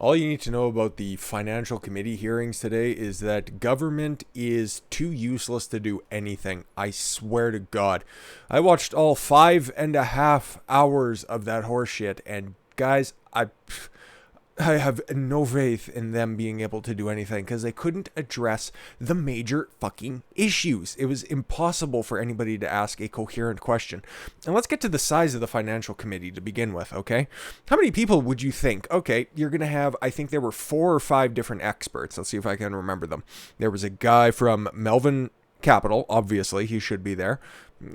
All you need to know about the financial committee hearings today is that government is too useless to do anything. I swear to God. I watched all 5.5 hours of that horseshit, and guys, I have no faith in them being able to do anything because they couldn't address the major fucking issues. It was impossible for anybody to ask a coherent question. And let's get to the size of the financial committee to begin with, okay? How many people would you think? Okay, you're going to have, I think there were 4 or 5 different experts. Let's see if I can remember them. There was a guy from Melvin Capital, obviously, he should be there.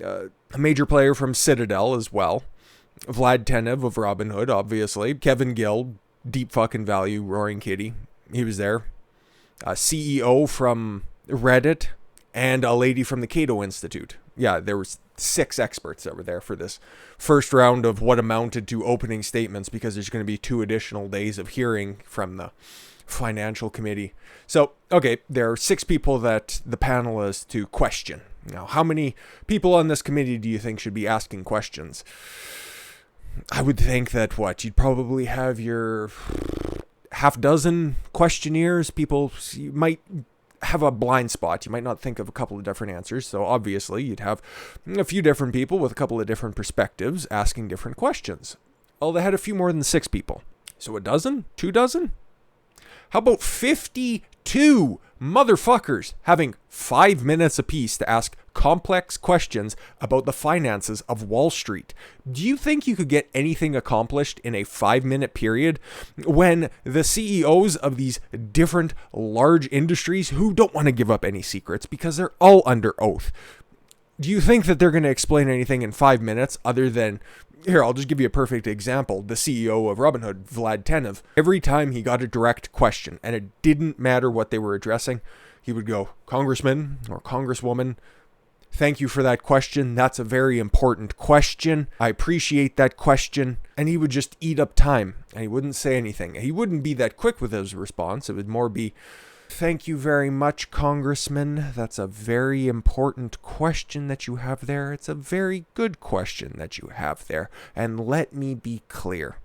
A major player from Citadel as well. Vlad Tenev of RobinHood, obviously. Kevin Gill, deep fucking value, Roaring Kitty. He was there. A CEO from Reddit and a lady from the Cato Institute. Yeah, there was 6 experts that were there for this first round of what amounted to opening statements because there's going to be 2 additional days of hearing from the financial committee. So, okay, there are 6 people that the panel is to question. Now, how many people on this committee do you think should be asking questions? I would think that you'd probably have your half dozen questionnaires. People, you might have a blind spot. You might not think of a couple of different answers. So obviously you'd have a few different people with a couple of different perspectives asking different questions. Oh, they had a few more than 6 people. So a dozen? 2 dozen? How about 52 motherfuckers having 5 minutes apiece to ask complex questions about the finances of Wall Street? Do you think you could get anything accomplished in a 5-minute period when the CEOs of these different large industries, who don't want to give up any secrets because they're all under oath, do you think that they're going to explain anything in 5 minutes other than, here, I'll just give you a perfect example. The CEO of RobinHood, Vlad Tenev, every time he got a direct question, and it didn't matter what they were addressing, he would go, "Congressman or Congresswoman, thank you for that question. That's a very important question. I appreciate that question." And he would just eat up time, and he wouldn't say anything. He wouldn't be that quick with his response. It would more be, "Thank you very much, Congressman. That's a very important question that you have there. It's a very good question that you have there. And let me be clear."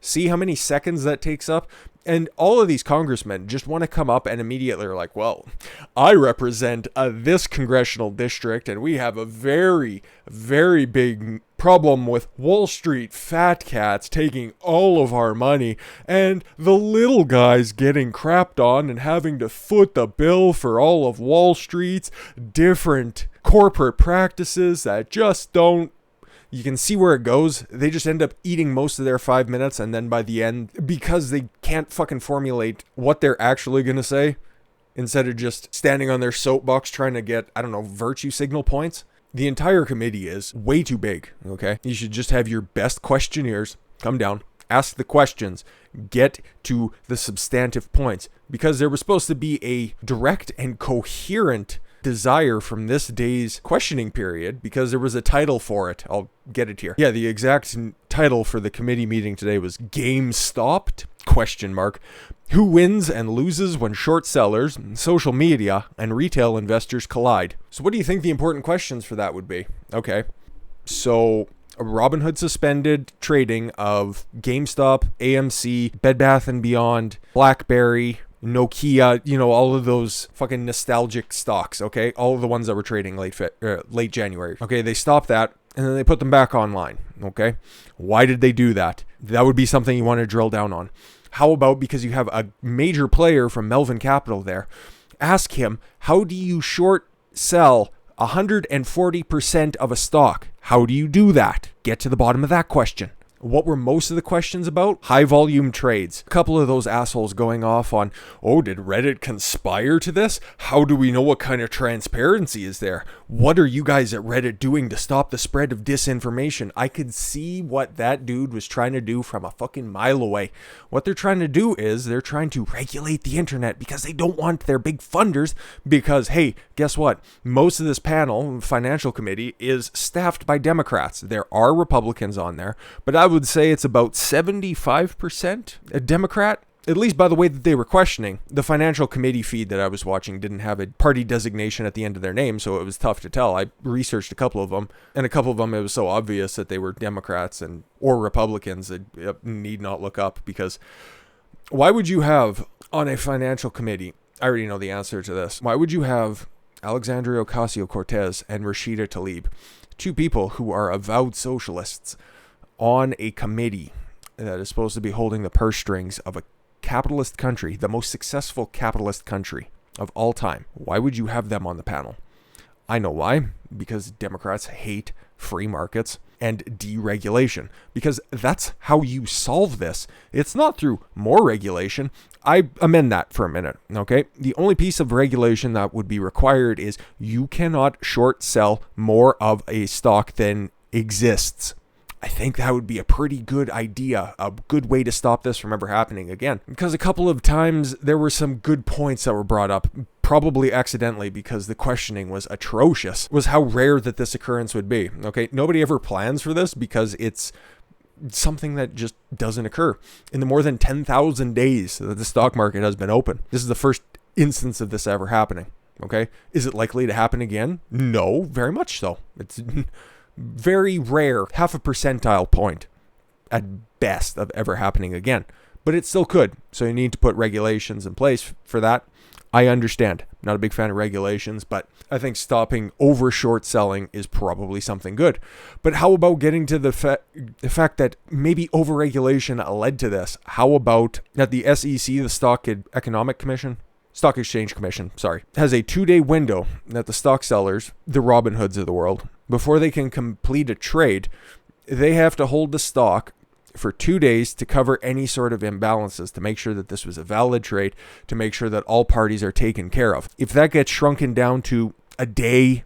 See how many seconds that takes up? And all of these congressmen just want to come up and immediately are like, "Well, I represent this congressional district, and we have a very, very big problem with Wall Street fat cats taking all of our money, and the little guys getting crapped on and having to foot the bill for all of Wall Street's different corporate practices that just don't." You can see where it goes. They just end up eating most of their 5 minutes, and then by the end, because they can't fucking formulate what they're actually going to say, instead of just standing on their soapbox trying to get, I don't know, virtue signal points, the entire committee is way too big, okay? You should just have your best questionnaires come down, ask the questions, get to the substantive points, because there was supposed to be a direct and coherent desire from this day's questioning period, because there was a title for it. I'll get it here. Yeah, the exact title for the committee meeting today was GameStop? Question mark. Who wins and loses when short sellers, social media, and retail investors collide? So what do you think the important questions for that would be? Okay, so Robinhood suspended trading of GameStop, AMC, Bed Bath & Beyond, BlackBerry, Nokia, all of those fucking nostalgic stocks, okay? All of the ones that were trading late January. Okay, they stopped that, and then they put them back online, okay? Why did they do that? That would be something you want to drill down on. How about because you have a major player from Melvin Capital there? Ask him, how do you short sell 140% of a stock? How do you do that? Get to the bottom of that question. What were most of the questions about? High volume trades. A couple of those assholes going off on, "Oh, did Reddit conspire to this? How do we know what kind of transparency is there? What are you guys at Reddit doing to stop the spread of disinformation?" I could see what that dude was trying to do from a fucking mile away. What they're trying to do is they're trying to regulate the internet because they don't want their big funders, because, hey, guess what? Most of this panel, financial committee, is staffed by Democrats. There are Republicans on there, but I would say it's about 75% a Democrat, at least by the way that they were questioning. The financial committee feed that I was watching didn't have a party designation at the end of their name, so it was tough to tell. I researched a couple of them, and a couple of them it was so obvious that they were Democrats or Republicans that need not look up, because Why would you have on a financial committee, I already know the answer to this, why would you have Alexandria Ocasio-Cortez and Rashida Tlaib, two people who are avowed socialists, on a committee that is supposed to be holding the purse strings of a capitalist country, the most successful capitalist country of all time? Why would you have them on the panel? I know why. Because Democrats hate free markets and deregulation. Because that's how you solve this. It's not through more regulation. I amend that for a minute, okay? The only piece of regulation that would be required is you cannot short sell more of a stock than exists. I think that would be a pretty good idea, a good way to stop this from ever happening again. Because a couple of times there were some good points that were brought up, probably accidentally because the questioning was atrocious, was how rare that this occurrence would be. Okay, nobody ever plans for this because it's something that just doesn't occur. In the more than 10,000 days that the stock market has been open, this is the first instance of this ever happening. Okay, is it likely to happen again? No, very much so. It's very rare, half a percentile point at best of ever happening again, but it still could. So you need to put regulations in place for that. I understand. Not a big fan of regulations, but I think stopping over short selling is probably something good. But how about getting to the fact that maybe overregulation led to this? How about that the SEC, the Stock Exchange Commission, has a 2-day window that the stock sellers, the RobinHoods of the world, before they can complete a trade, they have to hold the stock for 2 days to cover any sort of imbalances, to make sure that this was a valid trade, to make sure that all parties are taken care of. If that gets shrunken down to a day,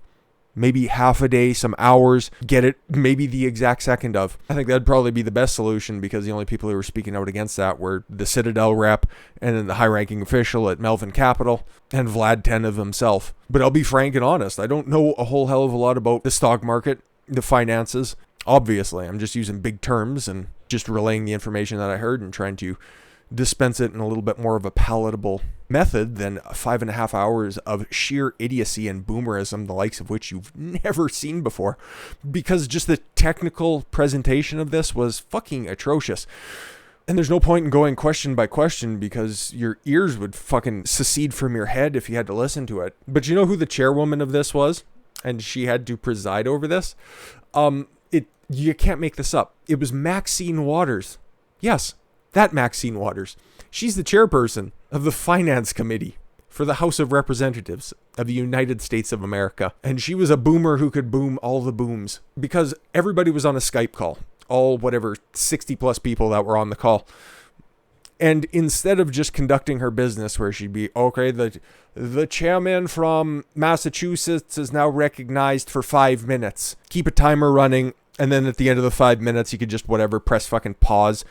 maybe half a day, some hours, get it maybe the exact second of, I think that'd probably be the best solution, because the only people who were speaking out against that were the Citadel rep and then the high-ranking official at Melvin Capital and Vlad Tenev himself. But I'll be frank and honest, I don't know a whole hell of a lot about the stock market, the finances. Obviously, I'm just using big terms and just relaying the information that I heard and trying to dispense it in a little bit more of a palatable method than 5.5 hours of sheer idiocy and boomerism, the likes of which you've never seen before, because just the technical presentation of this was fucking atrocious. And there's no point in going question by question, because your ears would fucking secede from your head if you had to listen to it. But you know who the chairwoman of this was? And she had to preside over this? You can't make this up. It was Maxine Waters. Yes, that Maxine Waters. She's the chairperson of the Finance Committee for the House of Representatives of the United States of America. And she was a boomer who could boom all the booms, because everybody was on a Skype call. All 60 plus people that were on the call. And instead of just conducting her business where she'd be, okay, the chairman from Massachusetts is now recognized for 5 minutes. Keep a timer running. And then at the end of the 5 minutes, you could just press fucking pause.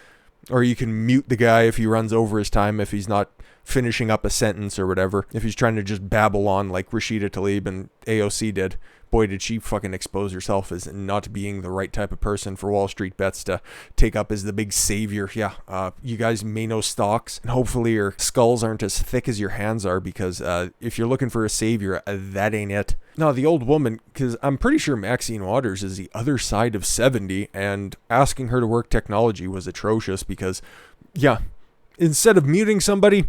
Or you can mute the guy if he runs over his time, if he's not finishing up a sentence or whatever. If he's trying to just babble on like Rashida Tlaib and AOC did. Boy, did she fucking expose herself as not being the right type of person for Wall Street Bets to take up as the big savior. Yeah, you guys may know stocks, and hopefully your skulls aren't as thick as your hands are, because if you're looking for a savior, that ain't it. No, the old woman, because I'm pretty sure Maxine Waters is the other side of 70, and asking her to work technology was atrocious because, yeah, instead of muting somebody,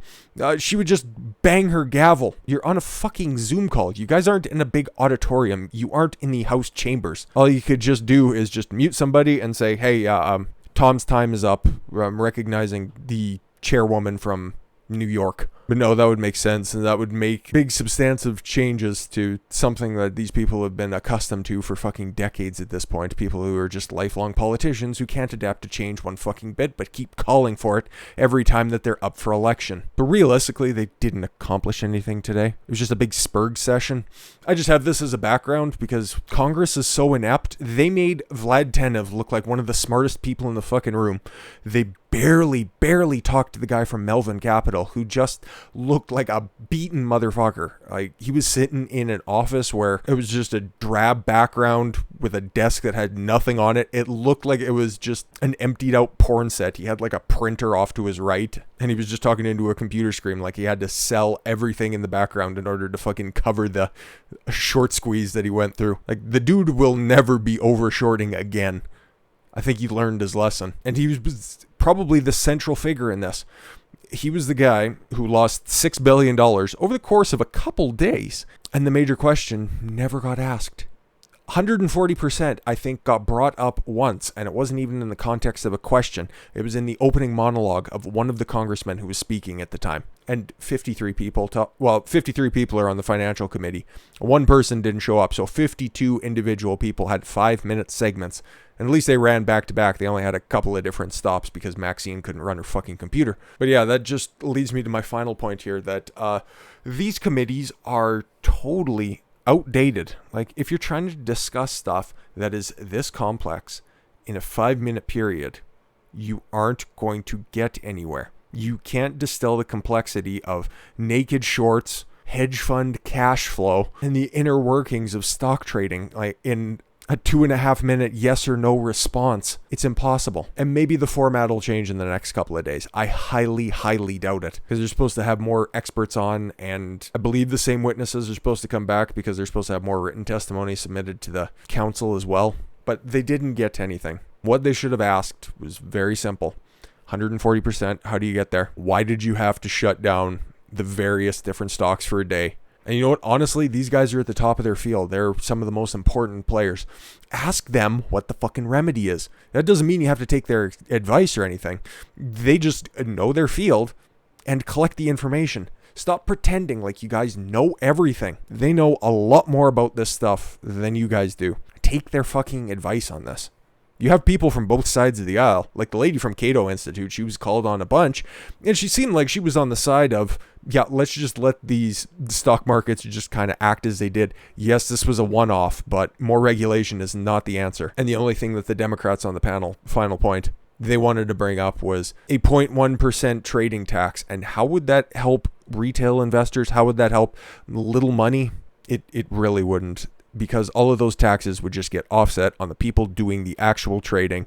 she would just bang her gavel. You're on a fucking Zoom call. You guys aren't in a big auditorium. You aren't in the House chambers. All you could just do is just mute somebody and say, hey, Tom's time is up. I'm recognizing the chairwoman from New York. But no, that would make sense, and that would make big substantive changes to something that these people have been accustomed to for fucking decades at this point. People who are just lifelong politicians who can't adapt to change one fucking bit, but keep calling for it every time that they're up for election. But realistically, they didn't accomplish anything today. It was just a big Spurg session. I just have this as a background because Congress is so inept. They made Vlad Tenev look like one of the smartest people in the fucking room. They barely talked to the guy from Melvin Capital, who just looked like a beaten motherfucker. Like, he was sitting in an office where it was just a drab background with a desk that had nothing on it. It looked like it was just an emptied out porn set. He had like a printer off to his right, and he was just talking into a computer screen like he had to sell everything in the background in order to fucking cover the short squeeze that he went through. Like, the dude will never be overshorting again. I think he learned his lesson, and he was probably the central figure in this. he was the guy who lost $6 billion over the course of a couple days. And the major question never got asked. 140%, I think, got brought up once, and it wasn't even in the context of a question. It was in the opening monologue of one of the congressmen who was speaking at the time. And 53 people are on the financial committee. One person didn't show up, so 52 individual people had 5-minute segments. And at least they ran back to back. They only had a couple of different stops because Maxine couldn't run her fucking computer. But yeah, that just leads me to my final point here, that these committees are totally outdated. Like, if you're trying to discuss stuff that is this complex in a 5-minute period, you aren't going to get anywhere. You can't distill the complexity of naked shorts, hedge fund cash flow, and the inner workings of stock trading like in a 2.5-minute yes or no response. It's impossible. And maybe the format will change in the next couple of days. I highly, highly doubt it, because they're supposed to have more experts on, and I believe the same witnesses are supposed to come back because they're supposed to have more written testimony submitted to the council as well. But they didn't get anything. What they should have asked was very simple. 140%, how do you get there? Why did you have to shut down the various different stocks for a day? And you know what? Honestly, these guys are at the top of their field. They're some of the most important players. Ask them what the fucking remedy is. That doesn't mean you have to take their advice or anything. They just know their field and collect the information. Stop pretending like you guys know everything. They know a lot more about this stuff than you guys do. Take their fucking advice on this. You have people from both sides of the aisle, like the lady from Cato Institute. She was called on a bunch, and she seemed like she was on the side of, yeah, let's just let these stock markets just kind of act as they did. Yes, this was a one-off, but more regulation is not the answer. And the only thing that the Democrats on the panel, final point, they wanted to bring up was a 0.1% trading tax. And how would that help retail investors? How would that help little money? It really wouldn't, because all of those taxes would just get offset on the people doing the actual trading.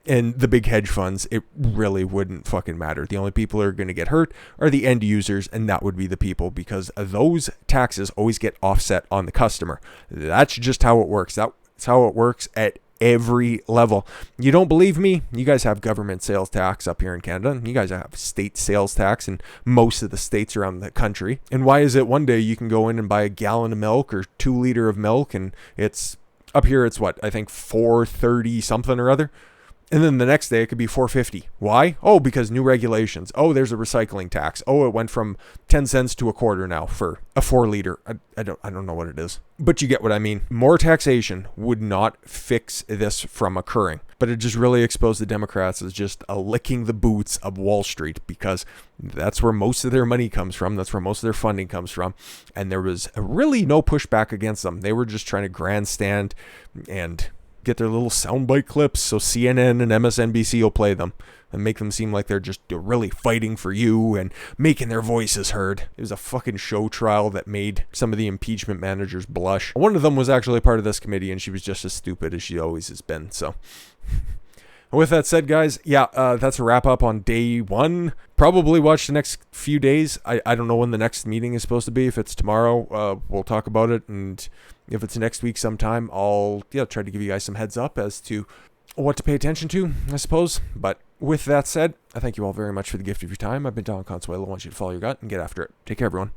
And the big hedge funds, it really wouldn't fucking matter. The only people who are going to get hurt are the end users, and that would be the people, because those taxes always get offset on the customer. That's just how it works. That's how it works at every level. You don't believe me? You guys have government sales tax up here in Canada. You guys have state sales tax in most of the states around the country. And why is it one day you can go in and buy a gallon of milk or 2 liter of milk, and it's up here, it's what, I think $4.30 something or other? And then the next day it could be $4.50. Why? Oh, because new regulations. Oh, there's a recycling tax. Oh, it went from 10 cents to a quarter now for a 4 liter. I don't know what it is. But you get what I mean. More taxation would not fix this from occurring. But it just really exposed the Democrats as just licking the boots of Wall Street, because that's where most of their money comes from. That's where most of their funding comes from. And there was really no pushback against them. They were just trying to grandstand and get their little soundbite clips so CNN and MSNBC will play them and make them seem like they're just really fighting for you and making their voices heard. It was a fucking show trial that made some of the impeachment managers blush. One of them was actually part of this committee, and she was just as stupid as she always has been. So with that said, guys, yeah, that's a wrap up on day 1. Probably watch the next few days. I don't know when the next meeting is supposed to be. If it's tomorrow, we'll talk about it. And if it's next week sometime, I'll try to give you guys some heads up as to what to pay attention to, I suppose. But with that said, I thank you all very much for the gift of your time. I've been Don Consuelo. I want you to follow your gut and get after it. Take care, everyone.